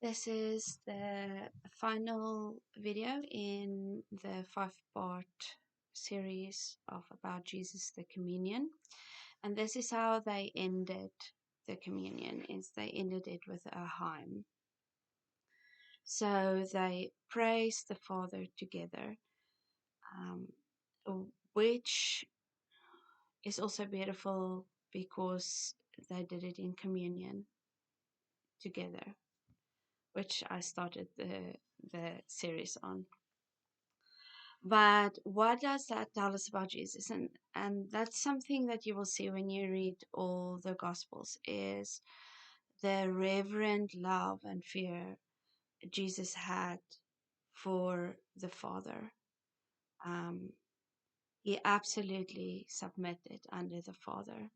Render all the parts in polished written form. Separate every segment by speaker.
Speaker 1: This is the final video in the 5-part series of about Jesus the Communion. And this is how they ended the communion, is they ended it with a hymn. So they praised the Father together, which is also beautiful because they did it in communion together, which I started the series on. But what does that tell us about Jesus? And that's something that you will see when you read all the Gospels, is the reverent love and fear Jesus had for the Father. He absolutely submitted under the Father.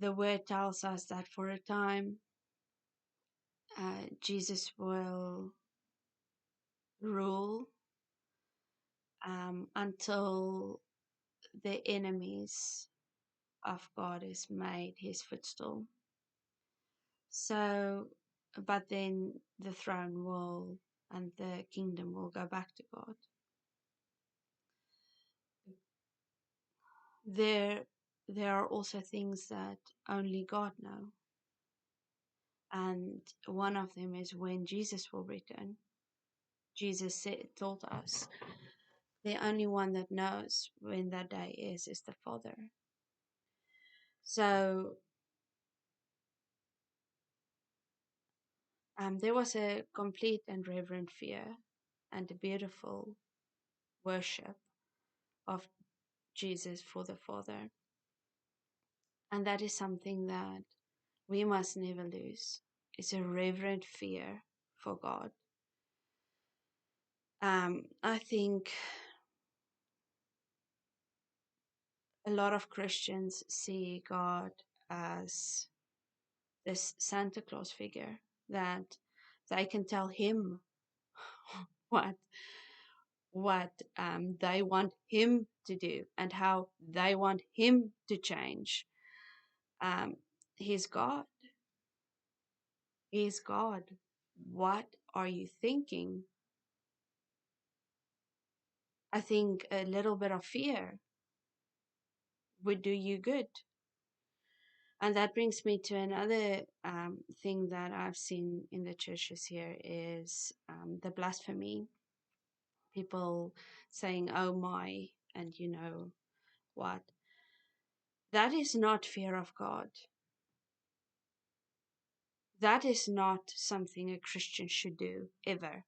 Speaker 1: The word tells us that for a time, Jesus will rule until the enemies of God is made his footstool. So, but then the throne will and the kingdom will go back to God. There are also things that only God knows. And one of them is when Jesus will return. Jesus told us the only one that knows when that day is the Father. So there was a complete and reverent fear and a beautiful worship of Jesus for the Father. And that is something that we must never lose. It's a reverent fear for God. I think a lot of Christians see God as this Santa Claus figure that they can tell him what they want him to do and how they want him to change. He's God. He's God. What are you thinking? I think a little bit of fear would do you good. And that brings me to another thing that I've seen in the churches here is the blasphemy. People saying, oh my, and you know what. That is not fear of God. That is not something a Christian should do, ever.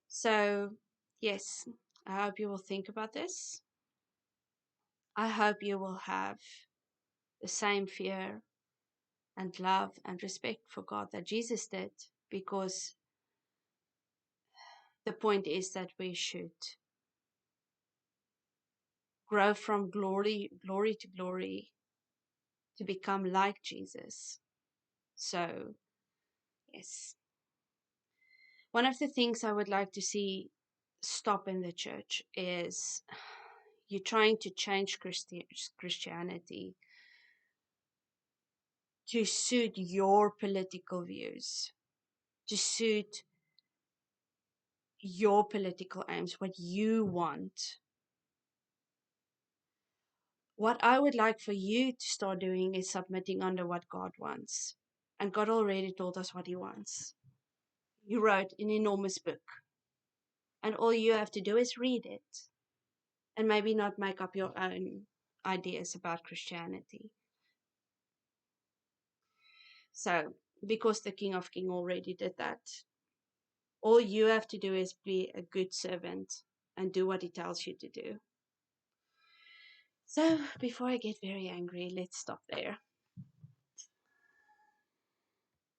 Speaker 1: So, yes, I hope you will think about this. I hope you will have the same fear and love and respect for God that Jesus did, because the point is that we should grow from glory to glory to become like Jesus. So, yes. One of the things I would like to see stop in the church is you're trying to change Christianity to suit your political views, to suit your political aims, what you want. What I would like for you to start doing is submitting under what God wants. And God already told us what he wants. He wrote an enormous book. And all you have to do is read it. And maybe not make up your own ideas about Christianity. So, because the King of Kings already did that, all you have to do is be a good servant and do what he tells you to do. So, before I get very angry, let's stop there.